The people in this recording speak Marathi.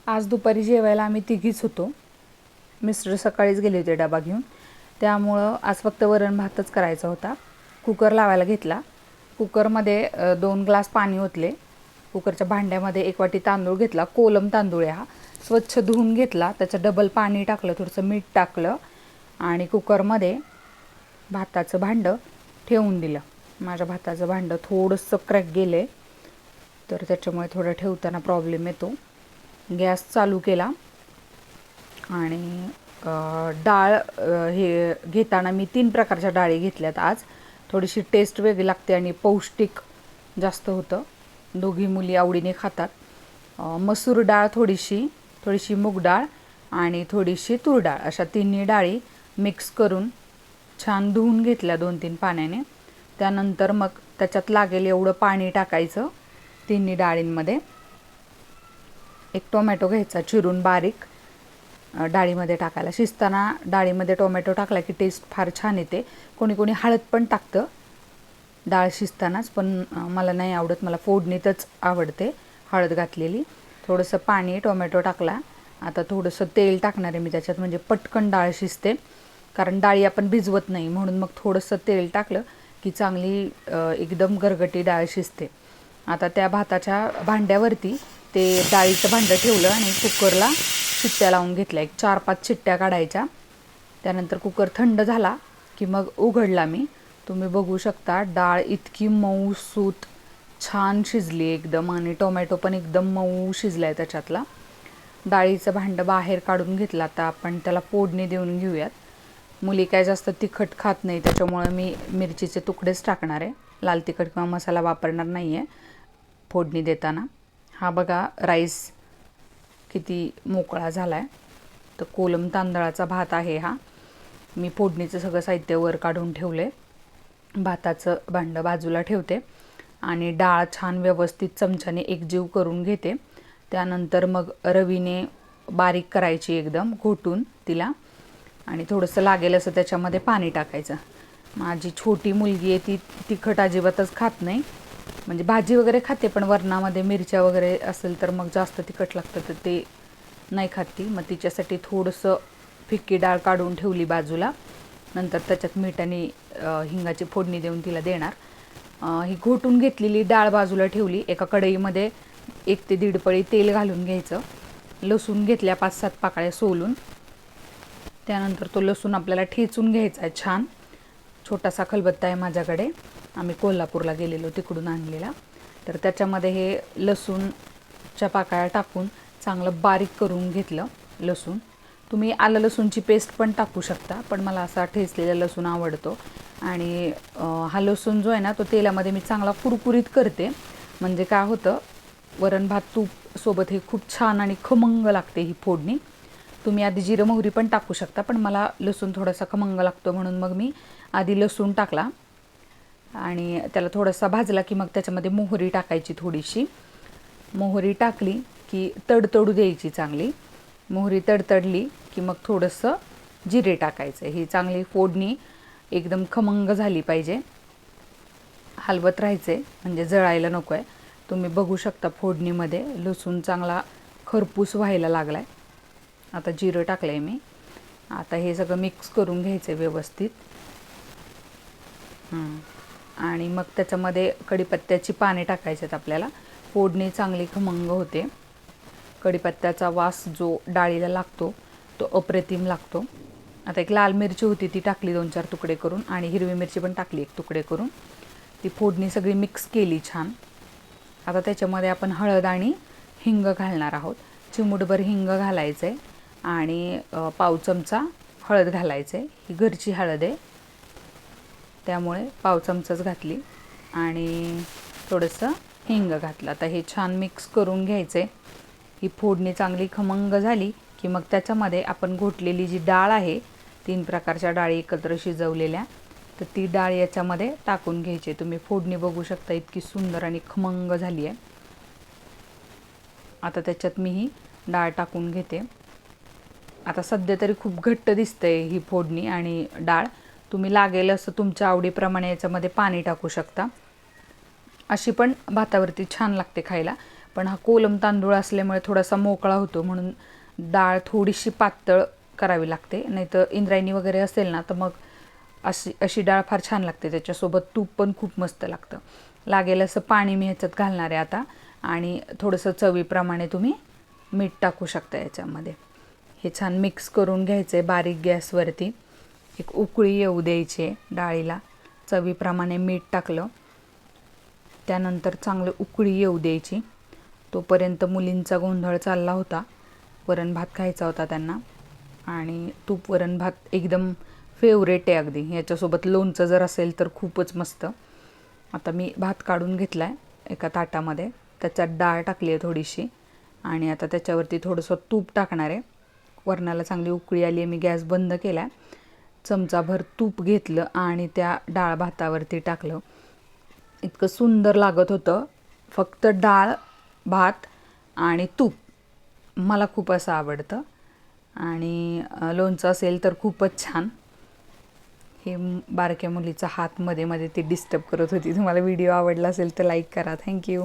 आज दुपारी जेवायला आम्ही तिघीच होतो. मिस्टर सकाळीच गेले होते डबा घेऊन, त्यामुळं आज फक्त वरण भातच करायचा होता. कुकर लावायला घेतला. कुकरमध्ये 2 ग्लास पाणी ओतले. कुकरच्या भांड्यामध्ये 1 वाटी तांदूळ घेतला. कोलम तांदूळ आहे हा. स्वच्छ धुवून घेतला. त्याचं डबल पाणी टाकलं, थोडंसं मीठ टाकलं आणि कुकरमध्ये भाताचं भांडं ठेवून दिलं. माझ्या भाताचं भांडं थोडंसं क्रॅक गेले, तर त्याच्यामुळे थोडं ठेवताना प्रॉब्लेम येतो. गॅस चालू केला आणि डाळ हे घेताना मी 3 प्रकारच्या डाळी घेतल्यात आज. थोडीशी टेस्ट वेगळी लागते आणि पौष्टिक जास्त होतं. दोघी मुली आवडीने खातात. मसूर डाळ थोडीशी मूग डाळ आणि थोडीशी तूर डाळ, अशा तिन्ही डाळी मिक्स करून छान धुवून घेतल्या 2-3 पाण्याने. त्यानंतर मग त्याच्यात लागेल एवढं पाणी टाकायचं तिन्ही डाळींमध्ये. 1 टोमॅटो घ्यायचा चिरून बारीक, डाळीमध्ये टाकायला. शिजताना डाळीमध्ये टोमॅटो टाकला की टेस्ट फार छान येते. कोणी कोणी हळद पण टाकतं डाळ शिजतानाच, पण मला नाही आवडत. मला फोडणीतच आवडते हळद घातलेली. थोडंसं पाणी, टोमॅटो टाकला. आता थोडंसं तेल टाकणार आहे मी त्याच्यात, म्हणजे पटकन डाळ शिजते. कारण डाळी आपण भिजवत नाही, म्हणून मग थोडंसं तेल टाकलं की चांगली एकदम गरगटी डाळ शिजते. आता त्या भाताच्या भांड्यावरती ते डाळीचं भांडं ठेवलं आणि कुकरला शिट्ट्या लावून घेतल्या. 4-5 शिट्ट्या काढायच्या. त्यानंतर कुकर थंड झाला की मग उघडला मी. तुम्ही बघू शकता डाळ इतकी मऊसूत छान शिजली एकदम, आणि टोमॅटो पण एकदम मऊ शिजला आहे त्याच्यातला. डाळीचं भांडं बाहेर काढून घेतलं. आता आपण त्याला फोडणी देऊन घेऊयात. मुली काय जास्त तिखट खात नाही, त्याच्यामुळे मी मिरचीचे तुकडेच टाकणार आहे. लाल तिखट किंवा मसाला वापरणार नाही आहे फोडणी देताना. हा बघा राईस किती मोकळा झाला आहे. तर कोलम तांदळाचा भात आहे हा. मी फोडणीचं सगळं साहित्य वर काढून ठेवले. भाताचं भांडं बाजूला ठेवते आणि डाळ छान व्यवस्थित चमच्याने एकजीव करून घेते. त्यानंतर मग रवीने बारीक करायची एकदम घोटून तिला, आणि थोडंसं लागेल असं त्याच्यामध्ये पाणी टाकायचं. माझी छोटी मुलगी आहे, ती तिखट अजिबातच खात नाही. म्हणजे भाजी वगैरे खाते, पण वरणामध्ये मिरच्या वगैरे असेल तर मग जास्त तिखट लागतं, तर ते नाही खात ती. मग तिच्यासाठी थोडंसं फिक्की डाळ काढून ठेवली बाजूला. नंतर त्याच्यात मीठ आणि हिंगाची फोडणी देऊन तिला देणार. ही घोटून घेतलेली डाळ बाजूला ठेवली. एका कढईमध्ये 1 ते 1.5 पळी तेल घालून घ्यायचं. लसूण घेतल्या 5-7 पाकळ्या सोलून. त्यानंतर तो लसूण आपल्याला ठेचून घ्यायचा आहे छान. छोटासा खलबत्ता आहे माझ्याकडे, आम्ही कोल्हापूरला गेलेलो तिकडून आणलेला. तर त्याच्यामध्ये हे लसूणच्या पाकळ्या टाकून चांगलं बारीक करून घेतलं लसूण. तुम्ही आलं लसूणची पेस्ट पण टाकू शकता, पण मला असा ठेचलेला लसूण आवडतो. आणि हा लसूण जो आहे ना, तो तेलामध्ये मी चांगला कुरकुरीत करते. म्हणजे काय होतं, वरण भात तूप सोबत हे खूप छान आणि खमंग लागते ही फोडणी. तुम्ही आधी जिरं मोहरी पण टाकू शकता, पण मला लसूण थोडासा खमंग लागतो म्हणून मग मी आधी लसूण टाकला आणि त्याला थोडासा भाजला की मग त्याच्यामध्ये मोहरी टाकायची. थोडीशी मोहरी टाकली की तडतडू द्यायची चांगली. मोहरी तडतडली की मग थोडंसं जिरे टाकायचं. ही चांगली फोडणी एकदम खमंग झाली पाहिजे. हलवत राहायचे म्हणजे जळायला नको आहे. तुम्ही बघू शकता फोडणीमध्ये लसूण चांगला खरपूस व्हायला लागला आहे. आता जिरं टाकलं आहे मी. आता हे सगळं मिक्स करून घ्यायचं व्यवस्थित. आणि मग त्याच्यामध्ये कढीपत्त्याची पाने टाकायचे आहेत आपल्याला. फोडणी चांगली खमंग होते. कढीपत्त्याचा वास जो डाळीला लागतो तो अप्रतिम लागतो. आता 1 लाल मिरची होती, ती टाकली 2-4 तुकडे करून, आणि हिरवी मिरची पण टाकली 1 तुकडे करून. ती फोडणी सगळी मिक्स केली छान. आता त्याच्यामध्ये आपण हळद आणि हिंग घालणार आहोत. चिमूटभर हिंग घालायचं आहे आणि पाव चमचा हळद घालायचं आहे. ही घरची हळद आहे त्यामुळे पाव चमचाच घातली आणि थोडंसं हिंग घातलं. आता हे छान मिक्स करून घ्यायचं आहे. ही फोडणी चांगली खमंग झाली की मग त्याच्यामध्ये आपण घोटलेली जी डाळ आहे, 3 प्रकारच्या डाळी एकत्र शिजवलेल्या, तर ती डाळ याच्यामध्ये टाकून घ्यायची. तुम्ही फोडणी बघू शकता इतकी सुंदर आणि खमंग झाली आहे. आता त्याच्यात मी ही डाळ टाकून घेते. आता सध्या तरी खूप घट्ट दिसते ही फोडणी आणि डाळ. तुम्ही लागेल असं तुमच्या आवडीप्रमाणे याच्यामध्ये पाणी टाकू शकता. अशी पण भातावरती छान लागते खायला. पण हा कोलम तांदूळ असल्यामुळे थोडासा मोकळा होतो, म्हणून डाळ थोडीशी पातळ करावी लागते. नाही तर इंद्रायणी वगैरे असेल ना तर मग अशी डाळ फार छान लागते. त्याच्यासोबत तूप पण खूप मस्त लागतं. लागेल असं पाणी मी ह्याच्यात घालणार आहे आता, आणि थोडंसं चवीप्रमाणे तुम्ही मीठ टाकू शकता याच्यामध्ये. हे छान मिक्स करून घ्यायचं आहे बारीक गॅसवरती. एक उकळी येऊ द्यायची आहे डाळीला. चवीप्रमाणे मीठ टाकलं, त्यानंतर चांगलं उकळी येऊ द्यायची. तोपर्यंत मुलींचा गोंधळ चालला होता. वरण भात खायचा होता त्यांना, आणि तूप वरण भात एकदम फेवरेट आहे अगदी. याच्यासोबत लोणचं जर असेल तर खूपच मस्त. आता मी भात काढून घेतला आहे एका ताटामध्ये, त्याच्यात डाळ टाकली आहे थोडीशी, आणि आता त्याच्यावरती थोडंसं तूप टाकणार आहे. वरणाला चांगली उकळी आली आहे, मी गॅस बंद केला. चमचाभर तूप घेतलं आणि त्या डाळ भातावरती टाकलं. इतकं सुंदर लागत होतं. फक्त डाळ भात आणि तूप मला खूप असं आवडतं, आणि लोणचं असेल तर खूपच छान. हे बारक्या मुलीचा हात मध्ये मध्ये ती डिस्टर्ब करत होती. तुम्हाला व्हिडिओ आवडला असेल तर लाईक करा. थँक्यू.